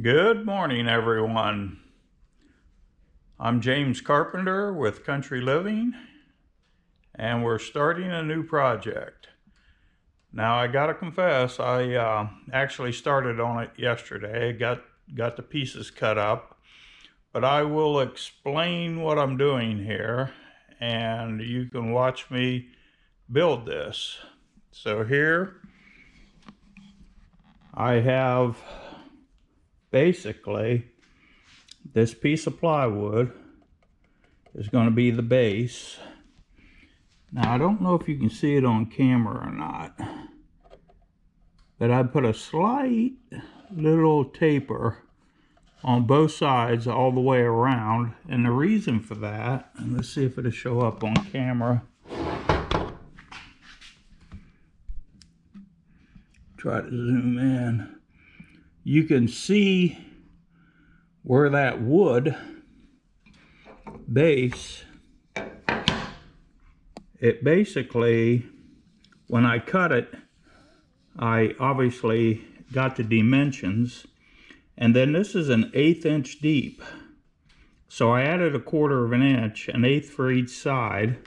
Good morning, everyone. I'm James Carpenter with Country Living, and we're starting a new project. Now, I gotta confess, I actually started on it yesterday. Got the pieces cut up, but I will explain what I'm doing here, and you can watch me build this. So here I have basically this piece of plywood is going to be the base. Now I don't know if you can see it on camera or not, but I put a slight little taper on both sides all the way around, and the reason for that, and let's see if it'll show up on camera. Try to zoom in. You can see where that wood base, it basically, when I cut it, I obviously got the dimensions, and then this is an 1/8 inch deep. So I added 1/4 inch, an 1/8 for each side,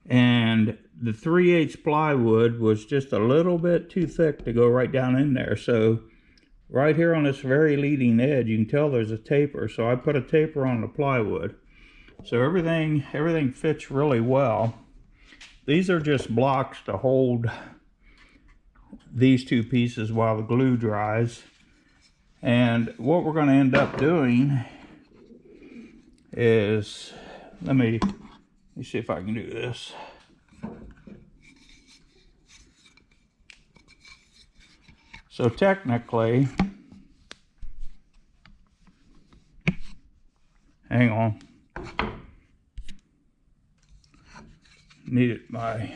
and the 3/8 plywood was just a little bit too thick to go right down in there. So right here on this very leading edge, you can tell there's a taper. So I put a taper on the plywood. So everything fits really well. These are just blocks to hold these two pieces while the glue dries. And what we're going to end up doing is, let me see if I can do this. So technically, hang on, needed my,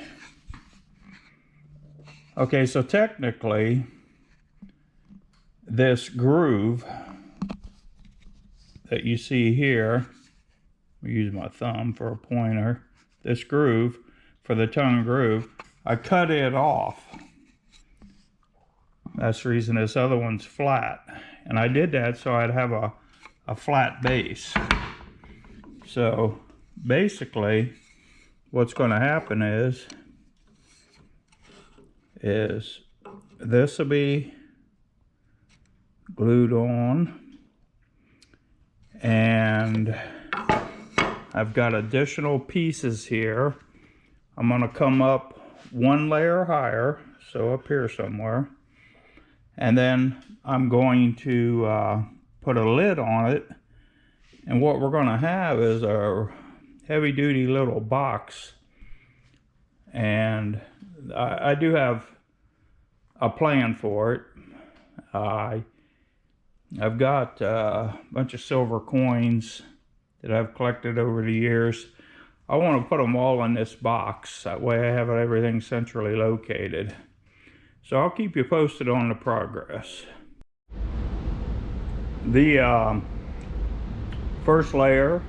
okay, so technically, this groove that you see here, I use my thumb for a pointer, this groove, for the tongue groove, I cut it off. That's the reason this other one's flat. And I did that so I'd have a flat base. So basically what's going to happen is this will be glued on, and I've got additional pieces here. I'm going to come up one layer higher, so up here somewhere. And then I'm going to put a lid on it. And what we're going to have is a heavy duty little box. And I do have a plan for it. I've got a bunch of silver coins that I've collected over the years. I want to put them all in this box. That way I have everything centrally located. So I'll keep you posted on the progress. The first layer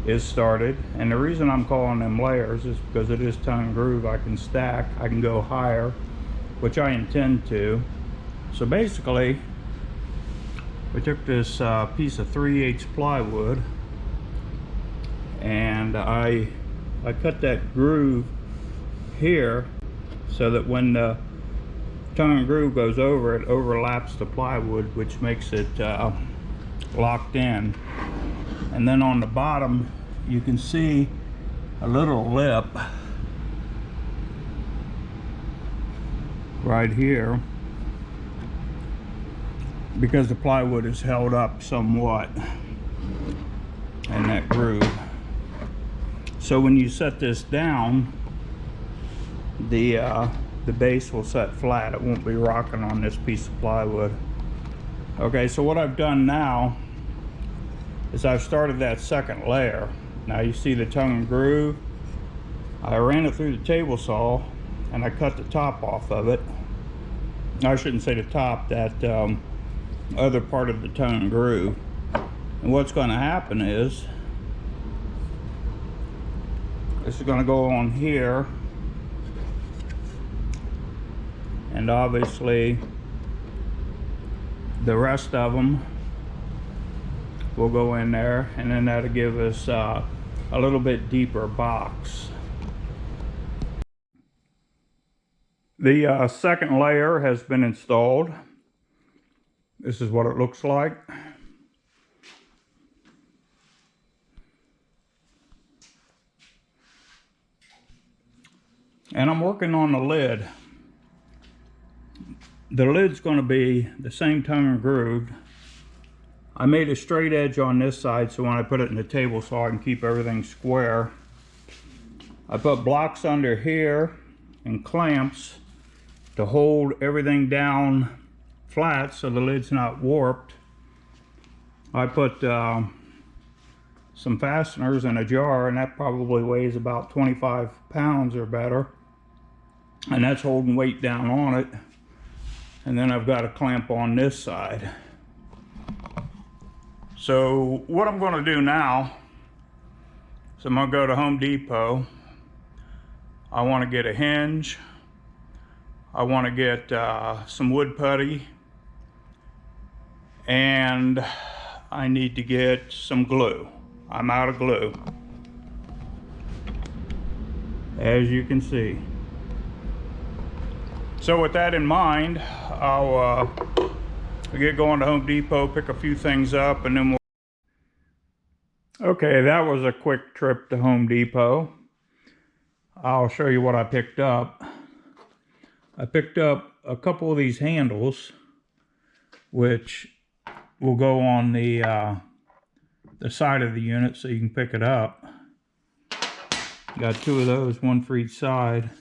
is started, and the reason I'm calling them layers is because it is tongue groove. I can stack, I can go higher, which I intend to. So basically, we took this piece of 3/8 plywood, and I cut that groove here, so that when the tongue and groove goes over, it overlaps the plywood, which makes it locked in. And then on the bottom, you can see a little lip right here, because the plywood is held up somewhat in that groove. So when you set this down, the base will set flat. It won't be rocking on this piece of plywood. Okay, so what I've done now is I've started that second layer. Now you see the tongue and groove. I ran it through the table saw and I cut the top off of it. I shouldn't say the top, that other part of the tongue and groove. And what's going to happen is this is going to go on here. And obviously The rest of them will go in there, and then that'll give us a little bit deeper box. The second layer has been installed. This is what it looks like. And I'm working on the lid. The lid's going to be the same tongue and grooved. I made a straight edge on this side so when I put it in the table so I can keep everything square. I put blocks under here and clamps to hold everything down flat so the lid's not warped. I put some fasteners in a jar, and that probably weighs about 25 pounds or better. And that's holding weight down on it. And then I've got a clamp on this side. So what I'm going to do now is I'm going to go to Home Depot. I want to get a hinge. I want to get some wood putty. And I need to get some glue. I'm out of glue, as you can see. So with that in mind, I'll get going to Home Depot, pick a few things up, and then we'll... Okay, that was a quick trip to Home Depot. I'll show you what I picked up. I picked up a couple of these handles, which will go on the side of the unit so you can pick it up. Got two of those, one for each side.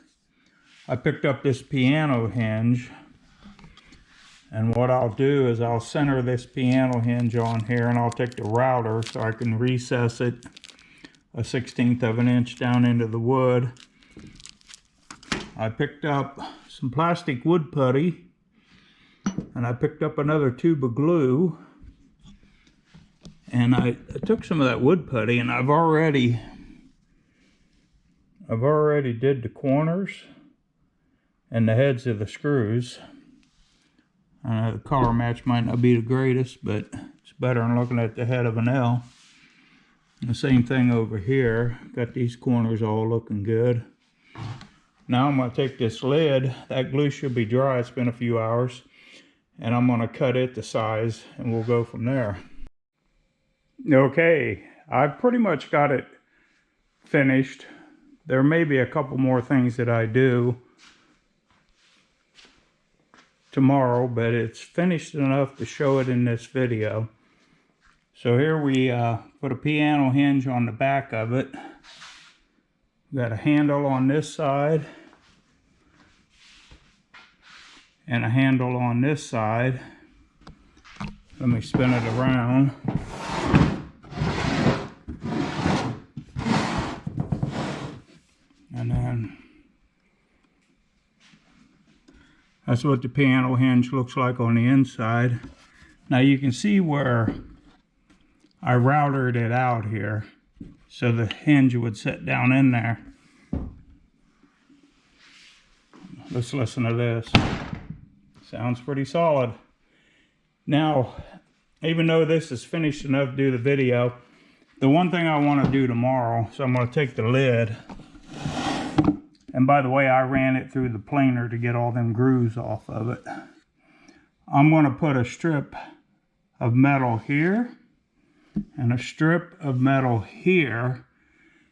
I picked up this piano hinge, and what I'll do is I'll center this piano hinge on here, and I'll take the router so I can recess it 1/16 of an inch down into the wood. I picked up some plastic wood putty, and I picked up another tube of glue, and I took some of that wood putty, and I've already did the corners and the heads of the screws. The color match might not be the greatest, but it's better than looking at the head of an L. And the same thing over here. Got these corners all looking good. Now I'm going to take this lid. That glue should be dry. It's been a few hours. And I'm going to cut it to size, and we'll go from there. Okay, I've pretty much got it finished. There may be a couple more things that I do tomorrow, but it's finished enough to show it in this video. So here we put a piano hinge on the back of it. Got a handle on this side and a handle on this side. Let me spin it around. And then that's what the piano hinge looks like on the inside. Now you can see where I routered it out here so the hinge would sit down in there. Let's listen to this. Sounds pretty solid. Now, even though this is finished enough to do the video, the one thing I want to do tomorrow, so I'm going to take the lid. And by the way, I ran it through the planer to get all them grooves off of it. I'm going to put a strip of metal here and a strip of metal here.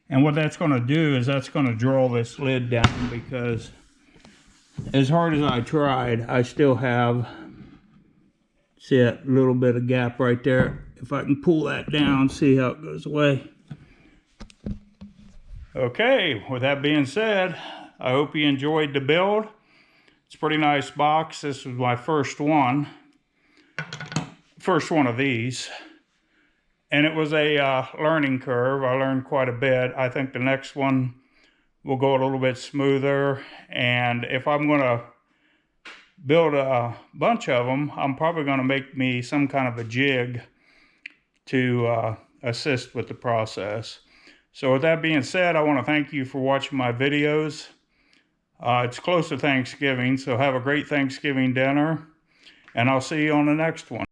And what that's going to do is that's going to draw this lid down, because as hard as I tried, I still have, see that little bit of gap right there. If I can pull that down, see how it goes away. Okay, with that being said, I hope you enjoyed the build. It's a pretty nice box. This was my first one of these. And it was a learning curve. I learned quite a bit. I think the next one will go a little bit smoother. And if I'm going to build a bunch of them, I'm probably going to make me some kind of a jig to assist with the process. So with that being said, I want to thank you for watching my videos. It's close to Thanksgiving, so have a great Thanksgiving dinner. and I'll see you on the next one.